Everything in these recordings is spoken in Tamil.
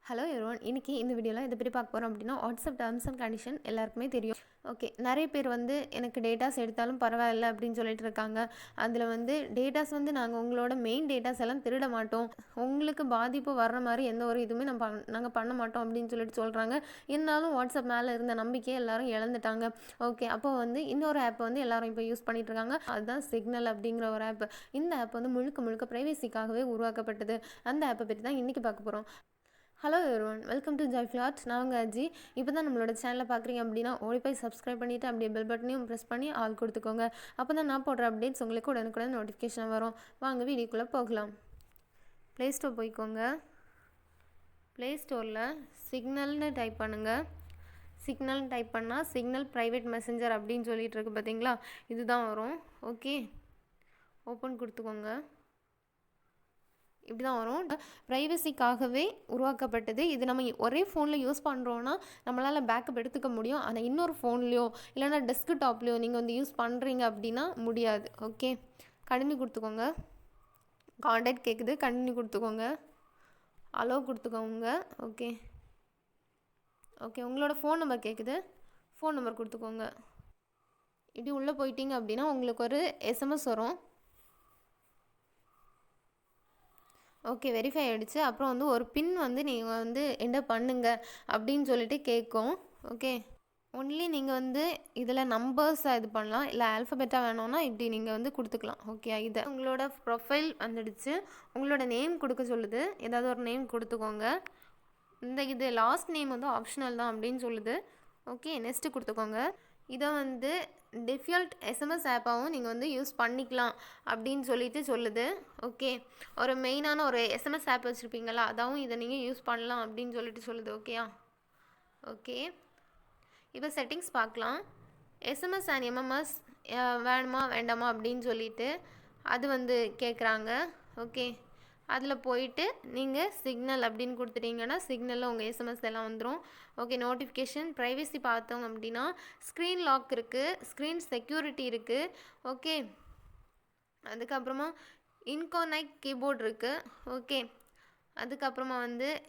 Hello everyone. இன்றைக்கி இந்த வீடியோவில் இதை பற்றி பார்க்க போகிறோம் அப்படின்னா வாட்ஸ்அப் டர்ம்ஸ் அண்ட் கண்டிஷன் எல்லாருக்குமே தெரியும். ஓகே, நிறைய பேர் எனக்கு டேட்டாஸ் எடுத்தாலும் பரவாயில்ல அப்படின்னு சொல்லிட்டு இருக்காங்க. அதில் டேட்டாஸ் நாங்கள் உங்களோட மெயின் டேட்டாஸ் எல்லாம் திருட மாட்டோம், உங்களுக்கு பாதிப்பு வர்ற மாதிரி எந்த ஒரு இதுவுமே நாங்கள் பண்ண மாட்டோம் அப்படின்னு சொல்கிறாங்க. இருந்தாலும் வாட்ஸ்அப் மேலே இருந்த நம்பிக்கையை எல்லாரும் இழந்துட்டாங்க. ஓகே, அப்போ இன்னொரு ஆப் எல்லாரும் இப்போ யூஸ் பண்ணிட்டு இருக்காங்க. அதுதான் சிக்னல் அப்படிங்கிற ஒரு ஆப். இந்த ஆப் முழுக்க முழுக்க ப்ரைவசிக்காகவே உருவாக்கப்பட்டது. அந்த ஆப்பை பற்றி தான் இன்றைக்கி பார்க்க போகிறோம். Hello everyone, welcome to joyful arts. நான் உங்கள் அஜி. இப்போ தான் நம்மளோட சேனலை பார்க்குறீங்க அப்படின்னா ஓடி போய் சப்ஸ்கிரைப் பண்ணிவிட்டு அப்படியே பெல் பட்டனையும் ப்ரெஸ் பண்ணி ஆல் கொடுத்துக்கோங்க. அப்போ தான் நான் போடுற அப்டேட்ஸ் உங்களுக்கு உடனுக்குடன் நோட்டிஃபிகேஷன் வரும். வாங்க வீடியோக்குள்ளே போகலாம். ப்ளே ஸ்டோர் போய்க்கோங்க. ப்ளே ஸ்டோரில் சிக்னல்னு டைப் பண்ணுங்கள். சிக்னல்னு டைப் பண்ணால் சிக்னல் ப்ரைவேட் மெசஞ்சர் அப்படின்னு சொல்லிட்டு இருக்கு பார்த்தீங்களா, இதுதான் வரும். ஓகே, ஓப்பன் கொடுத்துக்கோங்க. இப்படி தான் வரும். ப்ரைவசிக்காகவே உருவாக்கப்பட்டது. இது நம்ம ஒரே ஃபோனில் யூஸ் பண்ணுறோன்னா நம்மளால் பேக்கப் எடுத்துக்க முடியும். ஆனால் இன்னொரு ஃபோன்லேயோ இல்லைனா டெஸ்க்டாப்லேயோ நீங்கள் யூஸ் பண்ணுறீங்க அப்படின்னா முடியாது. ஓகே, கண்டினியூ கொடுத்துக்கோங்க. கான்டாக்ட் கேட்குது, கண்டினியூ கொடுத்துக்கோங்க. அலோ கொடுத்துக்கோங்க. ஓகே ஓகே உங்களோட ஃபோன் நம்பர் கேட்குது, ஃபோன் நம்பர் கொடுத்துக்கோங்க. இப்படி உள்ளே போயிட்டீங்க அப்படின்னா உங்களுக்கு ஒரு எஸ்எம்எஸ் வரும். ஓகே, வெரிஃபை ஆகிடுச்சு. அப்புறம் ஒரு பின் நீங்கள் என்டர் பண்ணுங்க அப்படின்னு சொல்லிட்டு கேட்கும். ஓகே, ஒன்லி நீங்கள் இதில் நம்பர்ஸாக இது பண்ணலாம், இல்லை ஆல்ஃபபெட்டாக வேணும்னா இப்படி நீங்கள் கொடுத்துக்கலாம். ஓகே, இதை உங்களோட ப்ரொஃபைல் வந்துடுச்சு. உங்களோட நேம் கொடுக்க சொல்லுது, ஏதாவது ஒரு நேம் கொடுத்துக்கோங்க. இது லாஸ்ட் நேம் ஆப்ஷனல் தான் அப்படின்னு சொல்லுது. ஓகே, நெக்ஸ்ட்டு கொடுத்துக்கோங்க. இதை டிஃபால்ட் எஸ்எம்எஸ் ஆப்பாகவும் நீங்கள் யூஸ் பண்ணிக்கலாம் அப்படின்னு சொல்லுது. ஓகே, ஒரு மெயினான ஒரு எஸ்எம்எஸ் ஆப் வச்சுருப்பீங்களா, அதாகவும் இதை நீங்கள் யூஸ் பண்ணலாம் அப்படின்னு சொல்லுது. ஓகேயா? ஓகே, இப்போ செட்டிங்ஸ் பார்க்கலாம். எஸ்எம்எஸ் அண்ட் எம்எம்எஸ் வேணுமா வேண்டாமா அப்படின்னு சொல்லிட்டு அது கேட்குறாங்க. ஓகே, அதில் போயிட்டு நீங்கள் சிக்னல் அப்படின்னு கொடுத்துட்டீங்கன்னா சிக்னலில் உங்கள் எஸ்எம்எஸ் எல்லாம் வந்துடும். ஓகே, நோட்டிஃபிகேஷன் ப்ரைவசி பார்த்தோம் அப்படின்னா ஸ்க்ரீன் லாக் இருக்குது, ஸ்க்ரீன் செக்யூரிட்டி இருக்குது. ஓகே, அதுக்கப்புறமா இன்கோனைட் கீபோர்ட் இருக்குது. ஓகே, அதுக்கப்புறமா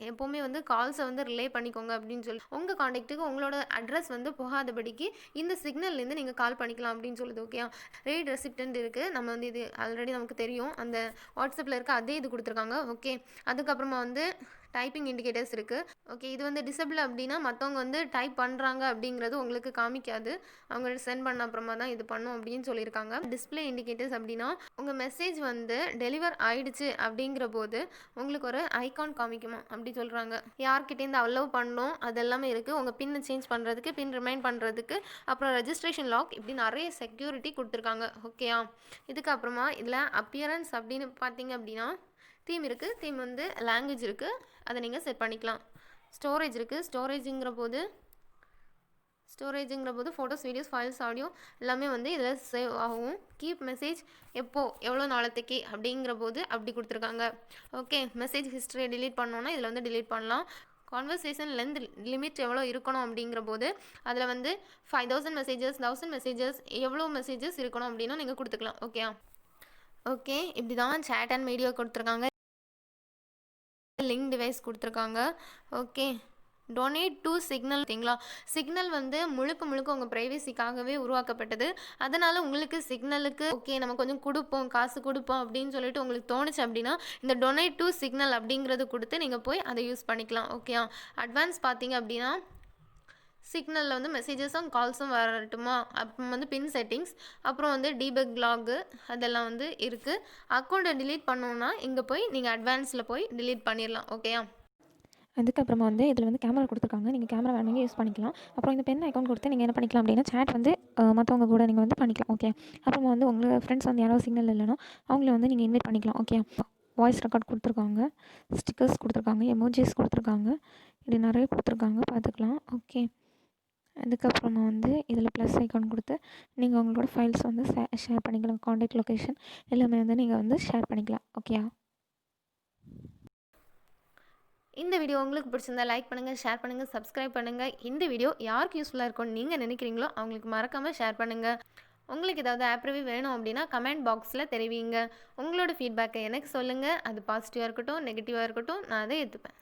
எப்போவுமே கால்ஸை ரிலே பண்ணிக்கோங்க அப்படின்னு சொல்லி உங்கள் காண்டாக்ட்டுக்கு உங்களோட அட்ரஸ் போகாதபடிக்கு இந்த சிக்னல்லேருந்து நீங்கள் கால் பண்ணிக்கலாம் அப்படின்னு சொல்லுது. ஓகே, ரீட் ரெசிப்டன்ட் இருக்குது. நம்ம இது ஆல்ரெடி நமக்கு தெரியும், அந்த வாட்ஸ்அப்பில் இருக்க அதே இது கொடுத்துருக்காங்க. ஓகே, அதுக்கப்புறமா டைப்பிங் இண்டிகேட்டர்ஸ் இருக்குது. ஓகே, இது டிசபிள் அப்படின்னா மற்றவங்க டைப் பண்ணுறாங்க அப்படிங்கிறது உங்களுக்கு காமிக்காது, அவங்க சென்ட் பண்ண அப்புறமா தான் இது பண்ணும் அப்படின்னு சொல்லியிருக்காங்க. டிஸ்பிளே இண்டிகேட்டர்ஸ் அப்படின்னா உங்கள் மெசேஜ் டெலிவர் ஆயிடுச்சு அப்படிங்கிற போது உங்களுக்கு ஒரு ஐகான் காமிக்குமா அப்படி சொல்கிறாங்க. யார்கிட்டேருந்து அலோவ் பண்ணணும் அதெல்லாமே இருக்குது. உங்கள் பின்னை சேஞ்ச் பண்ணுறதுக்கு, பின் ரிமைண்ட் பண்ணுறதுக்கு, அப்புறம் ரெஜிஸ்ட்ரேஷன் லாக், இப்படி நிறைய செக்யூரிட்டி கொடுத்துருக்காங்க. ஓகேயா? இதுக்கப்புறமா இதில் அப்பியரன்ஸ் அப்படின்னு பார்த்தீங்க அப்படின்னா தீம் இருக்குது. தீம் லாங்குவேஜ் இருக்குது, அதை நீங்கள் செட் பண்ணிக்கலாம். ஸ்டோரேஜ் இருக்குது. ஸ்டோரேஜுங்கிற போது ஃபோட்டோஸ், வீடியோஸ், ஃபைல்ஸ், ஆடியோ எல்லாமே இதில் சேவ் ஆகும். கீப் மெசேஜ் எவ்வளோ நாளத்துக்கு அப்படிங்கிற போது அப்படி கொடுத்துருக்காங்க. ஓகே, மெசேஜ் ஹிஸ்ட்ரியை டிலீட் பண்ணோன்னா இதில் டிலீட் பண்ணலாம். கான்வர்சேஷன் லென்த் லிமிட் எவ்வளோ இருக்கணும் அப்படிங்கிற போது அதில் 5000 மெசேஜஸ், 1000 மெசேஜஸ், எவ்வளோ மெசேஜஸ் இருக்கணும் அப்படின்னா நீங்கள் கொடுத்துக்கலாம். ஓகேயா? ஓகே, இப்படி தான் சேட் அண்ட் மீடியா கொடுத்துருக்காங்க. லிங்க் டிவைஸ் கொடுத்துருக்காங்க. Okay, donate to signal. பார்த்தீங்களா, சிக்னல் முழுக்க முழுக்க உங்கள் ப்ரைவசிக்காகவே உருவாக்கப்பட்டது. அதனால் உங்களுக்கு சிக்னலுக்கு ஓகே நம்ம கொஞ்சம் கொடுப்போம், காசு கொடுப்போம் அப்படின்னு சொல்லிட்டு உங்களுக்கு தோணுச்சு அப்படின்னா இந்த டொனேட் டு சிக்னல் அப்படிங்கிறது கொடுத்து நீங்கள் போய் அதை யூஸ் பண்ணிக்கலாம். ஓகே, அட்வான்ஸ் பார்த்தீங்க அப்படின்னா சிக்னலில் மெசேஜஸும் கால்ஸும் வரட்டுமா, அப்புறம் பின் செட்டிங்ஸ், அப்புறம் டீபக் லாகு அதெல்லாம் இருக்குது. அக்கௌண்ட்டை டிலீட் பண்ணோன்னா இங்கே போய் நீங்கள் அட்வான்ஸில் போய் டிலீட் பண்ணிடலாம். ஓகேயா? அதுக்கப்புறமா இதில் கேமரா கொடுத்துருக்காங்க. நீங்கள் கேமரா வேணுங்க யூஸ் பண்ணிக்கலாம். அப்புறம் இந்த பென் அக்கௌண்ட் கொடுத்து நீங்கள் என்ன பண்ணிக்கலாம் அப்படின்னா சேட் மற்றவங்க கூட நீங்கள் பண்ணிக்கலாம். ஓகே, அப்புறமா உங்கள் ஃப்ரெண்ட்ஸ் யாராவது சிக்னல் இல்லைன்னா அவங்கள நீங்கள் இன்வைட் பண்ணிக்கலாம். ஓகே, வாய்ஸ் ரெக்கார்ட் கொடுத்துருக்காங்க, ஸ்டிக்கர்ஸ் கொடுத்துருக்காங்க, எமோஜிஸ் கொடுத்துருக்காங்க, இப்படி நிறைய கொடுத்துருக்காங்க, பார்த்துக்கலாம். ஓகே, அதுக்கப்புறமா இதில் ப்ளஸ் ஐக்கான் கொடுத்து நீங்கள் உங்களோட ஃபைல்ஸ் ஷேர் பண்ணிக்கலாம். காண்டாக்ட் லொக்கேஷன் எல்லாமே நீங்கள் ஷேர் பண்ணிக்கலாம். ஓகேயா? இந்த வீடியோ உங்களுக்கு பிடிச்சிருந்தா லைக் பண்ணுங்கள், ஷேர் பண்ணுங்கள், சப்ஸ்கிரைப் பண்ணுங்கள். இந்த வீடியோ யாருக்கு யூஸ்ஃபுல்லாக இருக்கும்னு நீங்கள் நினைக்கிறீங்களோ அவங்களுக்கு மறக்காமல் ஷேர் பண்ணுங்கள். உங்களுக்கு ஏதாவது ஆப் ரிவ்யூ வேணும் அப்படின்னா கமெண்ட் பாக்ஸில் தெரிவிங்க. உங்களோட ஃபீட்பேக்கை எனக்கு சொல்லுங்கள். அது பாசிட்டிவாக இருக்கட்டும், நெகட்டிவாக இருக்கட்டும், நான் அதை ஏற்றுப்பேன்.